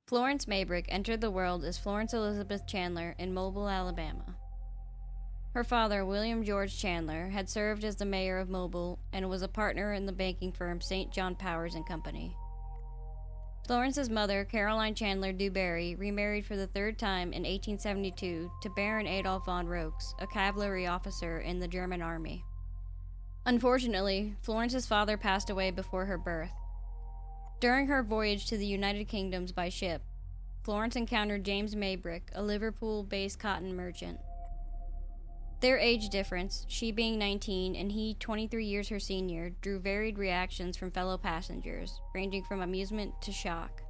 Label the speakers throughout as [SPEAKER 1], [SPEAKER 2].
[SPEAKER 1] Florence Maybrick entered the world as Florence Elizabeth Chandler in Mobile, Alabama. Her father, William George Chandler, had served as the mayor of Mobile and was a partner in the banking firm St. John Powers and Company. Florence's mother, Caroline Chandler Dewberry, remarried for the third time in 1872 to Baron Adolf von Roques, a cavalry officer in the German army. Unfortunately, Florence's father passed away before her birth. During her voyage to the United Kingdoms by ship, Florence encountered James Maybrick, a Liverpool-based cotton merchant. Their age difference, she being 19 and he 23 years her senior, drew varied reactions from fellow passengers, ranging from amusement to shock.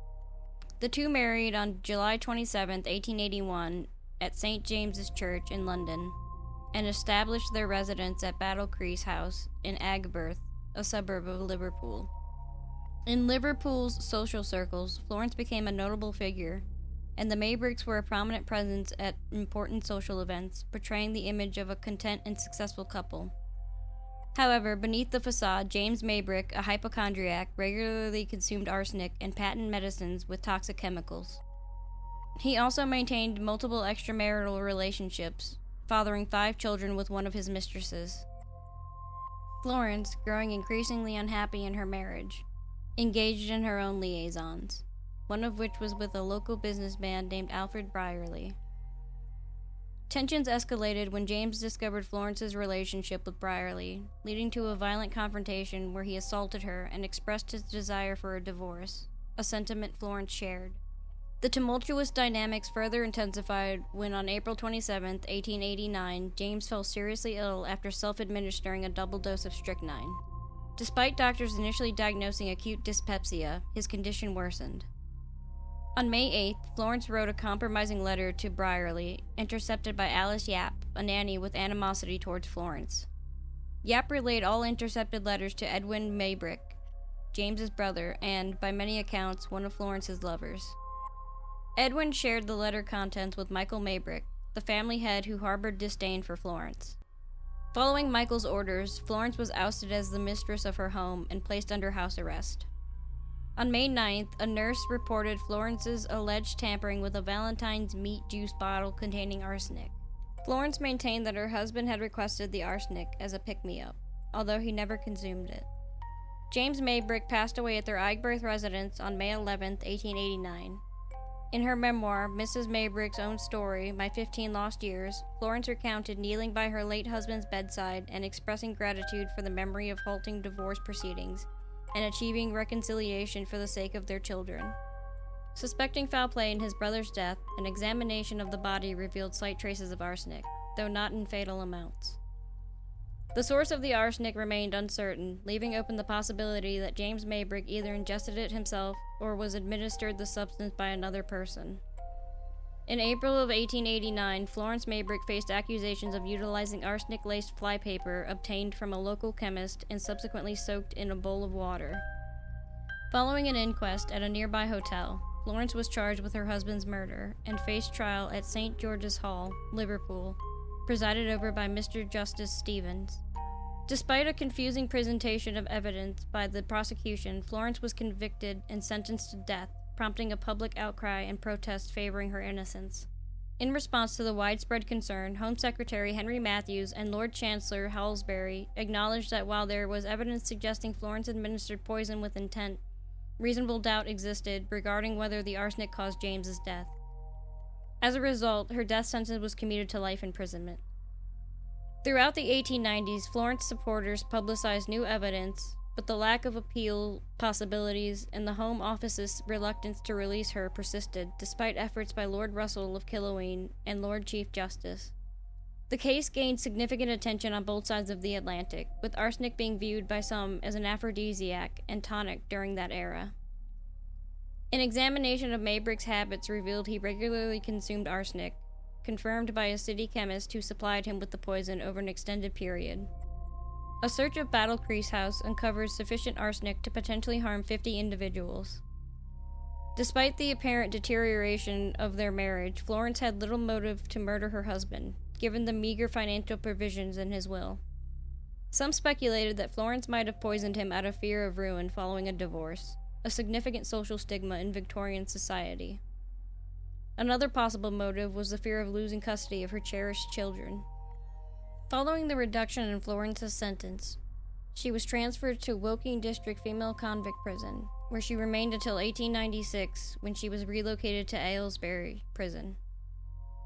[SPEAKER 1] The two married on July 27, 1881, at St. James's Church in London, and established their residence at Battle Crease House in Aigburth, a suburb of Liverpool. In Liverpool's social circles, Florence became a notable figure, and the Maybricks were a prominent presence at important social events, portraying the image of a content and successful couple. However, beneath the facade, James Maybrick, a hypochondriac, regularly consumed arsenic and patent medicines with toxic chemicals. He also maintained multiple extramarital relationships, fathering 5 children with one of his mistresses. Florence, growing increasingly unhappy in her marriage, engaged in her own liaisons, one of which was with a local businessman named Alfred Brierly. Tensions escalated when James discovered Florence's relationship with Brierly, leading to a violent confrontation where he assaulted her and expressed his desire for a divorce, a sentiment Florence shared. The tumultuous dynamics further intensified when on April 27, 1889, James fell seriously ill after self-administering a double dose of strychnine. Despite doctors initially diagnosing acute dyspepsia, his condition worsened. On May 8th, Florence wrote a compromising letter to Brierly, intercepted by Alice Yap, a nanny with animosity towards Florence. Yap relayed all intercepted letters to Edwin Maybrick, James's brother, and, by many accounts, one of Florence's lovers. Edwin shared the letter contents with Michael Maybrick, the family head who harbored disdain for Florence. Following Michael's orders, Florence was ousted as the mistress of her home and placed under house arrest. On May 9th, a nurse reported Florence's alleged tampering with a Valentine's meat juice bottle containing arsenic. Florence maintained that her husband had requested the arsenic as a pick-me-up, although he never consumed it. James Maybrick passed away at their Aigburth residence on May 11, 1889. In her memoir, Mrs. Maybrick's Own Story, My 15 Lost Years, Florence recounted kneeling by her late husband's bedside and expressing gratitude for the memory of halting divorce proceedings and achieving reconciliation for the sake of their children. Suspecting foul play in his brother's death, an examination of the body revealed slight traces of arsenic, though not in fatal amounts. The source of the arsenic remained uncertain, leaving open the possibility that James Maybrick either ingested it himself or was administered the substance by another person. In April of 1889, Florence Maybrick faced accusations of utilizing arsenic-laced flypaper obtained from a local chemist and subsequently soaked in a bowl of water. Following an inquest at a nearby hotel, Florence was charged with her husband's murder and faced trial at St. George's Hall, Liverpool, presided over by Mr. Justice Stevens. Despite a confusing presentation of evidence by the prosecution, Florence was convicted and sentenced to death, prompting a public outcry and protest favoring her innocence. In response to the widespread concern, Home Secretary Henry Matthews and Lord Chancellor Halsbury acknowledged that while there was evidence suggesting Florence administered poison with intent, reasonable doubt existed regarding whether the arsenic caused James's death. As a result, her death sentence was commuted to life imprisonment. Throughout the 1890s, Florence supporters publicized new evidence, but the lack of appeal possibilities and the Home Office's reluctance to release her persisted, despite efforts by Lord Russell of Killowen and Lord Chief Justice. The case gained significant attention on both sides of the Atlantic, with arsenic being viewed by some as an aphrodisiac and tonic during that era. An examination of Maybrick's habits revealed he regularly consumed arsenic, confirmed by a city chemist who supplied him with the poison over an extended period. A search of Battle Crease House uncovered sufficient arsenic to potentially harm 50 individuals. Despite the apparent deterioration of their marriage, Florence had little motive to murder her husband, given the meager financial provisions in his will. Some speculated that Florence might have poisoned him out of fear of ruin following a divorce, a significant social stigma in Victorian society. Another possible motive was the fear of losing custody of her cherished children. Following the reduction in Florence's sentence, she was transferred to Woking District Female Convict Prison, where she remained until 1896, when she was relocated to Aylesbury Prison.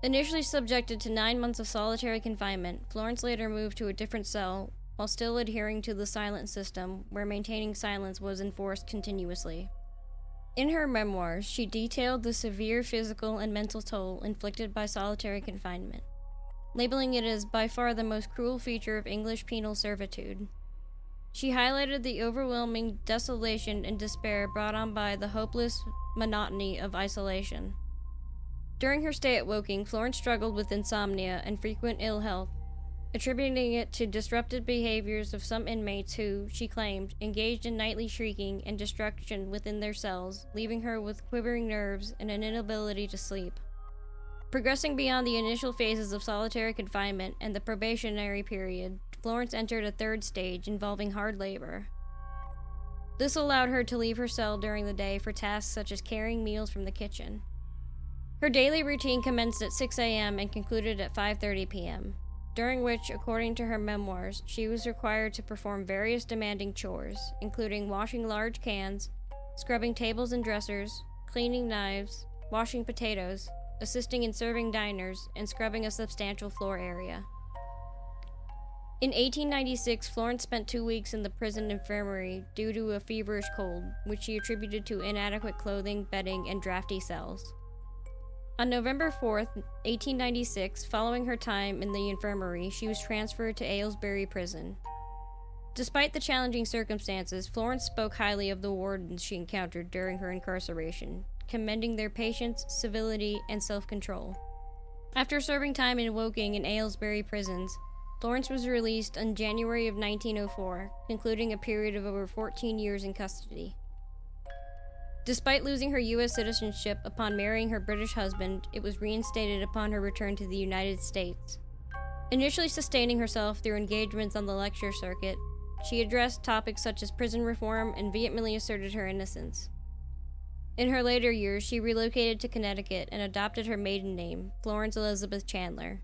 [SPEAKER 1] Initially subjected to 9 months of solitary confinement, Florence later moved to a different cell, while still adhering to the silent system, where maintaining silence was enforced continuously. In her memoirs, she detailed the severe physical and mental toll inflicted by solitary confinement, labeling it as by far the most cruel feature of English penal servitude. She highlighted the overwhelming desolation and despair brought on by the hopeless monotony of isolation. During her stay at Woking, Florence struggled with insomnia and frequent ill health, attributing it to disrupted behaviors of some inmates who, she claimed, engaged in nightly shrieking and destruction within their cells, leaving her with quivering nerves and an inability to sleep. Progressing beyond the initial phases of solitary confinement and the probationary period, Florence entered a third stage involving hard labor. This allowed her to leave her cell during the day for tasks such as carrying meals from the kitchen. Her daily routine commenced at 6 a.m. and concluded at 5:30 p.m., during which, according to her memoirs, she was required to perform various demanding chores, including washing large cans, scrubbing tables and dressers, cleaning knives, washing potatoes, assisting in serving diners, and scrubbing a substantial floor area. In 1896, Florence spent 2 weeks in the prison infirmary due to a feverish cold, which she attributed to inadequate clothing, bedding, and drafty cells. On November 4, 1896, following her time in the infirmary, she was transferred to Aylesbury Prison. Despite the challenging circumstances, Florence spoke highly of the wardens she encountered during her incarceration, commending their patience, civility, and self-control. After serving time in Woking and Aylesbury prisons, Florence was released in January of 1904, concluding a period of over 14 years in custody. Despite losing her U.S. citizenship upon marrying her British husband, it was reinstated upon her return to the United States. Initially sustaining herself through engagements on the lecture circuit, she addressed topics such as prison reform and vehemently asserted her innocence. In her later years, she relocated to Connecticut and adopted her maiden name, Florence Elizabeth Chandler.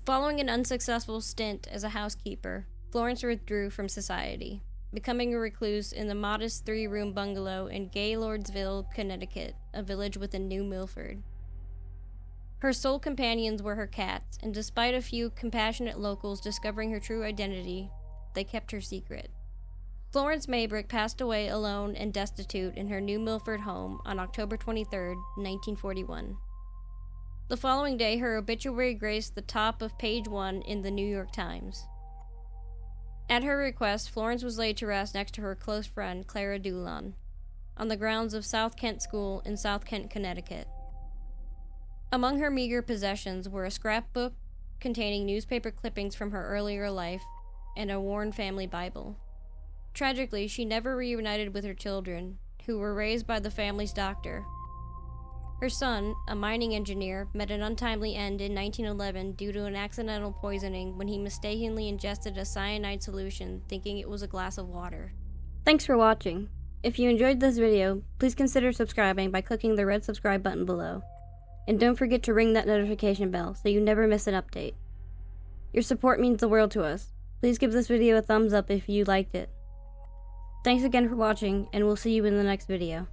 [SPEAKER 1] Following an unsuccessful stint as a housekeeper, Florence withdrew from society, becoming a recluse in the modest 3-room bungalow in Gaylordsville, Connecticut, a village within New Milford. Her sole companions were her cats, and despite a few compassionate locals discovering her true identity, they kept her secret. Florence Maybrick passed away alone and destitute in her New Milford home on October 23, 1941. The following day, her obituary graced the top of page 1 in the New York Times. At her request, Florence was laid to rest next to her close friend, Clara Dulon, on the grounds of South Kent School in South Kent, Connecticut. Among her meager possessions were a scrapbook containing newspaper clippings from her earlier life and a worn family Bible. Tragically, she never reunited with her children, who were raised by the family's doctor. Her son, a mining engineer, met an untimely end in 1911 due to an accidental poisoning when he mistakenly ingested a cyanide solution, thinking it was a glass of water. Thanks for watching. If you enjoyed this video, please consider subscribing by clicking the red subscribe button below. And don't forget to ring that notification bell so you never miss an update. Your support means the world to us. Please give this video a thumbs up if you liked it. Thanks again for watching, and we'll see you in the next video.